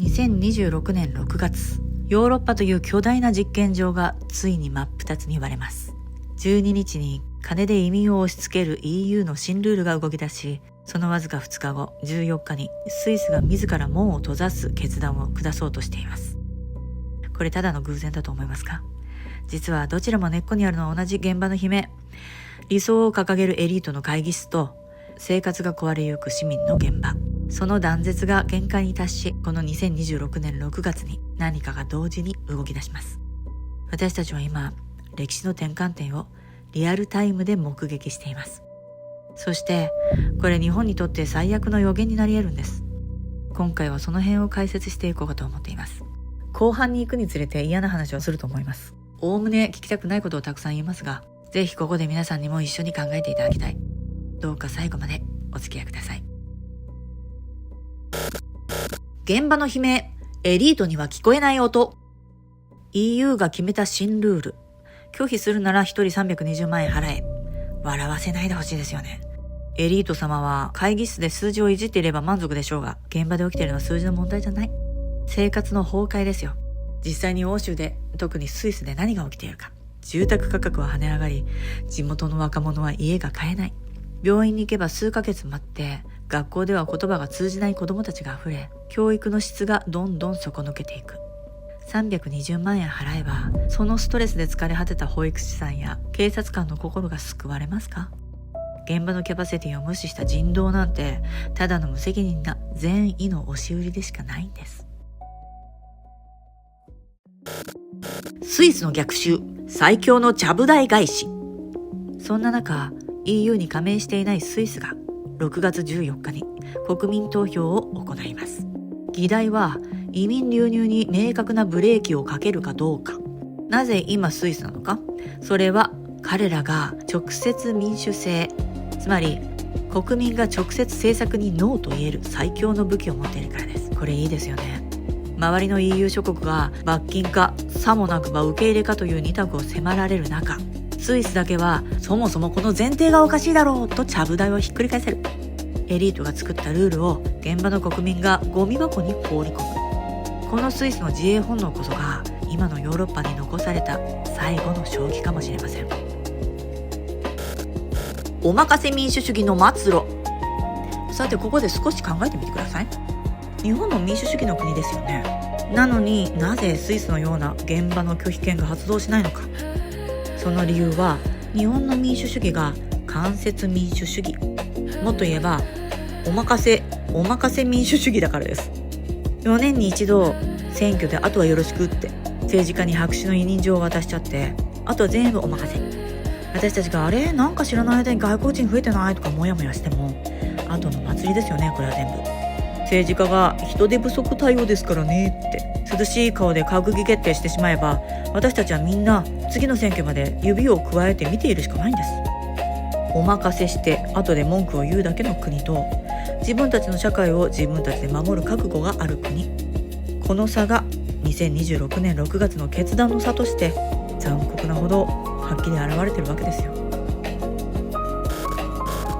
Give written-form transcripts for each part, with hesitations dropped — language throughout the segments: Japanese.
2026年6月、ヨーロッパという巨大な実験場がついに真っ二つに割れます。12日に金で移民を押し付ける EU の新ルールが動き出し、そのわずか2日後、14日にスイスが自ら門を閉ざす決断を下そうとしています。これただの偶然だと思いますか？実はどちらも根っこにあるのは同じ現場の悲鳴。理想を掲げるエリートの会議室と、生活が壊れゆく市民の現場。その断絶が限界に達し、この2026年6月に何かが同時に動き出します。私たちは今、歴史の転換点をリアルタイムで目撃しています。そして、これ日本にとって最悪の予言になり得るんです。今回はその辺を解説していこうかと思っています。後半に行くにつれて嫌な話をすると思います。おおむね聞きたくないことをたくさん言いますが、ぜひここで皆さんにも一緒に考えていただきたい。どうか最後までお付き合いください。現場の悲鳴、エリートには聞こえない音。EU が決めた新ルール。拒否するなら1人320万円払え。笑わせないでほしいですよね。エリート様は会議室で数字をいじっていれば満足でしょうが、現場で起きているのは数字の問題じゃない。生活の崩壊ですよ。実際に欧州で、特にスイスで何が起きているか。住宅価格は跳ね上がり、地元の若者は家が買えない。病院に行けば数ヶ月待って、学校では言葉が通じない子供たちが溢れ、教育の質がどんどん底抜けていく。320万円払えば、そのストレスで疲れ果てた保育士さんや警察官の心が救われますか？現場のキャパシティを無視した人道なんて、ただの無責任な善意の押し売りでしかないんです。スイスの逆襲、最強のちゃぶ台返し。そんな中、EU に加盟していないスイスが6月14日に国民投票を行います。議題は移民流入に明確なブレーキをかけるかどうか。なぜ今スイスなのか。それは彼らが直接民主制、つまり国民が直接政策にノーと言える最強の武器を持っているからです。これいいですよね。周りの EU 諸国が罰金かさもなくば受け入れかという二択を迫られる中、スイスだけはそもそもこの前提がおかしいだろうとちゃぶ台をひっくり返せる。エリートが作ったルールを現場の国民がゴミ箱に放り込む。このスイスの自衛本能こそが今のヨーロッパに残された最後の将棋かもしれません。お任せ民主主義の末路。さてここで少し考えてみてください。日本も民主主義の国ですよね。なのになぜスイスのような現場の拒否権が発動しないのか。その理由は日本の民主主義が間接民主主義、もっと言えばお任せ民主主義だからです。4年に一度選挙であとはよろしくって政治家に白紙の委任状を渡しちゃって、あとは全部お任せ。私たちがなんか知らない間に外国人増えてないとかモヤモヤしても、あとの祭りですよね。これは全部政治家が人手不足対応ですからねって涼しい顔で閣議決定してしまえば、私たちはみんな次の選挙まで指をくわえて見ているしかないんです。お任せして後で文句を言うだけの国と、自分たちの社会を自分たちで守る覚悟がある国。この差が2026年6月の決断の差として残酷なほどはっきり現れてるわけですよ。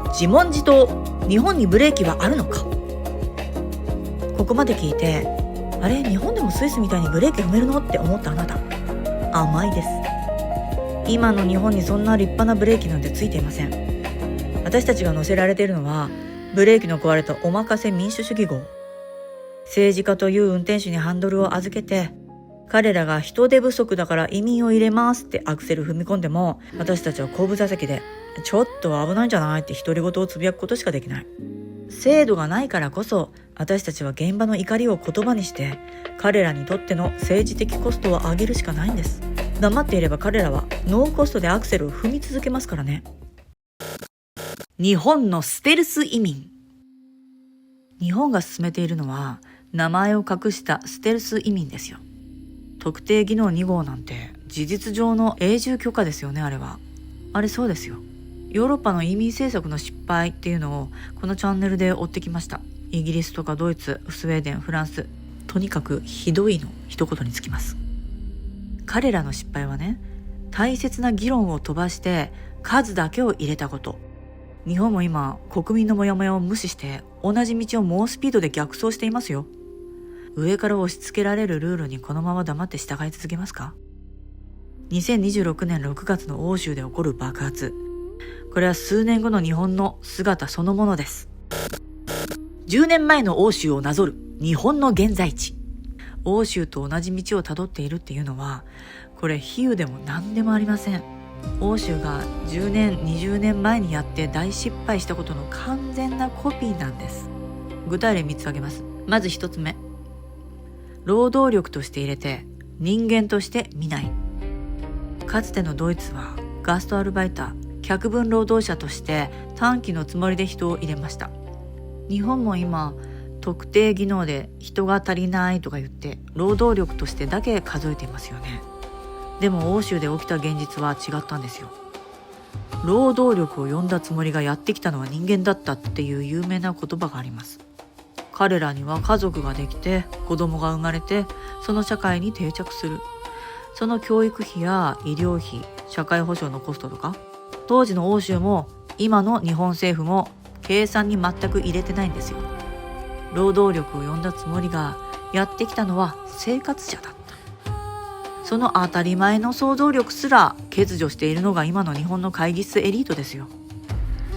自問自答、日本にブレーキはあるのか。ここまで聞いて、日本でもスイスみたいにブレーキ踏めるのって思ったあなた、甘いです。今の日本にそんな立派なブレーキなんてついていません。私たちが乗せられているのはブレーキの壊れたお任せ民主主義号。政治家という運転手にハンドルを預けて、彼らが人手不足だから移民を入れますってアクセル踏み込んでも、私たちは後部座席でちょっと危ないんじゃないって独り言をつぶやくことしかできない。制度がないからこそ、私たちは現場の怒りを言葉にして彼らにとっての政治的コストを上げるしかないんです。黙っていれば彼らはノーコストでアクセルを踏み続けますからね。日本のステルス移民。日本が進めているのは名前を隠したステルス移民ですよ。特定技能2号なんて事実上の永住許可ですよね。あれそうですよ。ヨーロッパの移民政策の失敗っていうのをこのチャンネルで追ってきました。イギリスとかドイツ、スウェーデン、フランス、とにかくひどいの一言につきます。彼らの失敗はね、大切な議論を飛ばして数だけを入れたこと。日本も今国民のモヤモヤを無視して同じ道を猛スピードで逆走していますよ。上から押し付けられるルールにこのまま黙って従い続けますか？ 2026 年6月の欧州で起こる爆発。これは数年後の日本の姿そのものです。10年前の欧州をなぞる日本の現在地。欧州と同じ道をたどっているっていうのは、これ比喩でも何でもありません。欧州が10年20年前にやって大失敗したことの完全なコピーなんです。具体例3つ挙げます。まず1つ目、労働力として入れて人間として見ない。かつてのドイツはガストアルバイター、客分労働者として短期のつもりで人を入れました。日本も今特定技能で人が足りないとか言って労働力としてだけ数えていますよね。でも欧州で起きた現実は違ったんですよ。労働力を呼んだつもりがやってきたのは人間だったっていう有名な言葉があります。彼らには家族ができて子供が生まれて、その社会に定着する。その教育費や医療費、社会保障のコストとか、当時の欧州も今の日本政府も計算に全く入れてないんですよ。労働力を呼んだつもりがやってきたのは生活者だった。その当たり前の想像力すら欠如しているのが今の日本の会議室エリートですよ。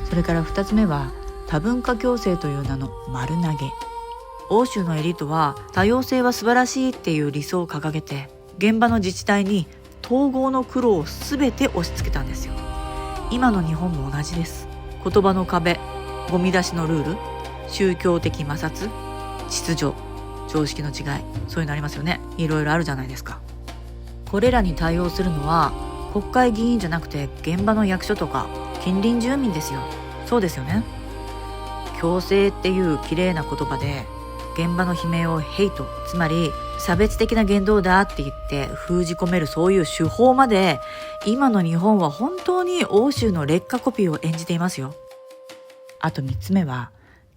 それから2つ目は多文化共生という名の丸投げ。欧州のエリートは多様性は素晴らしいっていう理想を掲げて、現場の自治体に統合の苦労を全て押し付けたんですよ。今の日本も同じです。言葉の壁、ゴミ出しのルール、宗教的摩擦、秩序、常識の違い、そういうのありますよね。いろいろあるじゃないですか。これらに対応するのは国会議員じゃなくて現場の役所とか近隣住民ですよ。そうですよね。共生っていう綺麗な言葉で現場の悲鳴をヘイト、つまり差別的な言動だって言って封じ込める、そういう手法まで今の日本は本当に欧州の劣化コピーを演じていますよ。あと3つ目は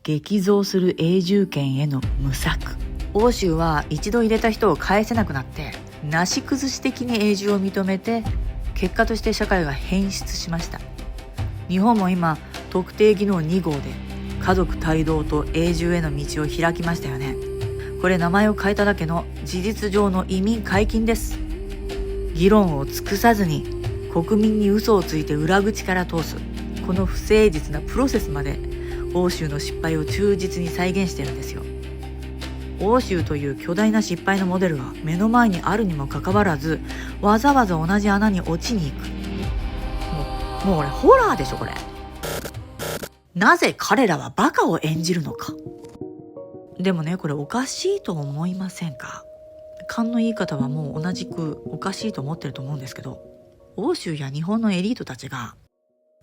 激増する永住権への無策。欧州は一度入れた人を返せなくなってなし崩し的に永住を認めて、結果として社会が変質しました。日本も今特定技能2号で家族帯同と永住への道を開きましたよね。これ名前を変えただけの事実上の移民解禁です。議論を尽くさずに国民に嘘をついて裏口から通す、この不誠実なプロセスまで欧州の失敗を忠実に再現してるんですよ。欧州という巨大な失敗のモデルが目の前にあるにもかかわらず、わざわざ同じ穴に落ちに行く。もう俺ホラーでしょこれ。なぜ彼らはバカを演じるのか。でもね、これおかしいと思いませんか？勘のいい方はもう同じくおかしいと思ってると思うんですけど、欧州や日本のエリートたちが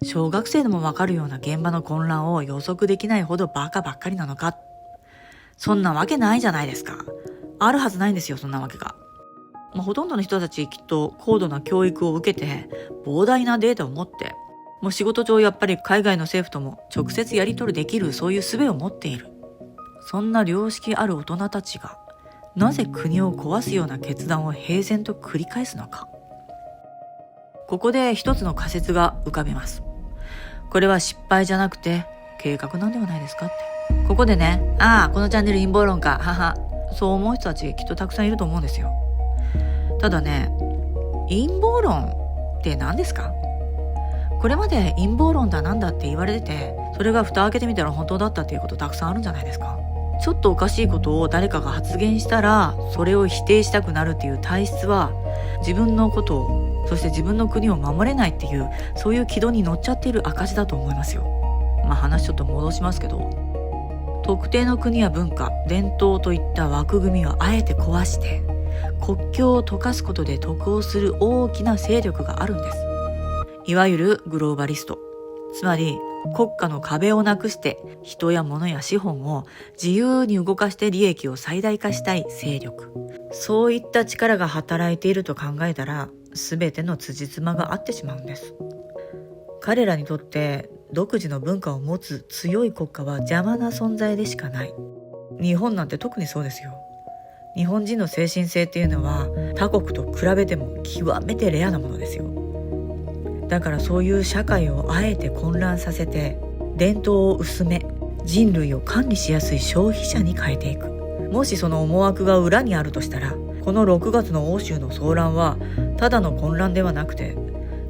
小学生でもわかるような現場の混乱を予測できないほどバカばっかりなのか。そんなわけないじゃないですか。あるはずないんですよ、そんなわけが。ほとんどの人たちきっと高度な教育を受けて膨大なデータを持って、もう仕事上やっぱり海外の政府とも直接やり取りできる、そういう術を持っている。そんな良識ある大人たちがなぜ国を壊すような決断を平然と繰り返すのか。ここで一つの仮説が浮かびます。これは失敗じゃなくて計画なんではないですかって。ここでね、このチャンネル陰謀論か、そう思う人たちきっとたくさんいると思うんですよ。ただね、陰謀論って何ですか？これまで陰謀論だなんだって言われてて、それが蓋開けてみたら本当だったっていうことたくさんあるんじゃないですか。ちょっとおかしいことを誰かが発言したらそれを否定したくなるっていう体質は、自分のことを、そして自分の国を守れないっていう、そういう軌道に乗っちゃっている証だと思いますよ。話ちょっと戻しますけど、特定の国や文化、伝統といった枠組みをあえて壊して国境を溶かすことで得をする大きな勢力があるんです。いわゆるグローバリスト、つまり国家の壁をなくして人や物や資本を自由に動かして利益を最大化したい勢力、そういった力が働いていると考えたら、全ての辻褄が合ってしまうんです。彼らにとって独自の文化を持つ強い国家は邪魔な存在でしかない。日本なんて特にそうですよ。日本人の精神性っていうのは他国と比べても極めてレアなものですよ。だからそういう社会をあえて混乱させて、伝統を薄め、人類を管理しやすい消費者に変えていく。もしその思惑が裏にあるとしたら、この6月の欧州の騒乱はただの混乱ではなくて、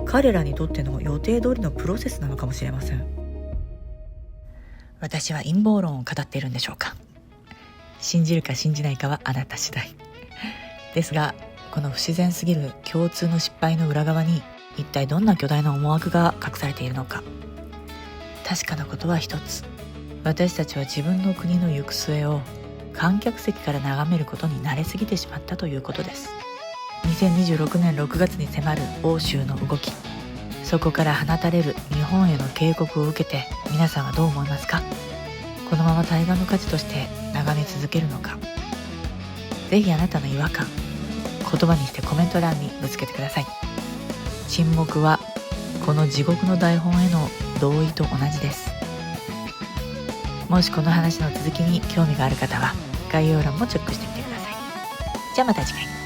彼らにとっての予定通りのプロセスなのかもしれません。私は陰謀論を語っているんでしょうか。信じるか信じないかはあなた次第ですが、この不自然すぎる共通の失敗の裏側に一体どんな巨大な思惑が隠されているのか。確かなことは一つ、私たちは自分の国の行く末を観客席から眺めることに慣れすぎてしまったということです。2026年6月に迫る欧州の動き、そこから放たれる日本への警告を受けて皆さんはどう思いますか？このまま対岸の火事として眺め続けるのか。ぜひあなたの違和感、言葉にしてコメント欄にぶつけてください。沈黙はこの地獄の台本への同意と同じです。もしこの話の続きに興味がある方は概要欄もチェックしてみてください。じゃあまた次回。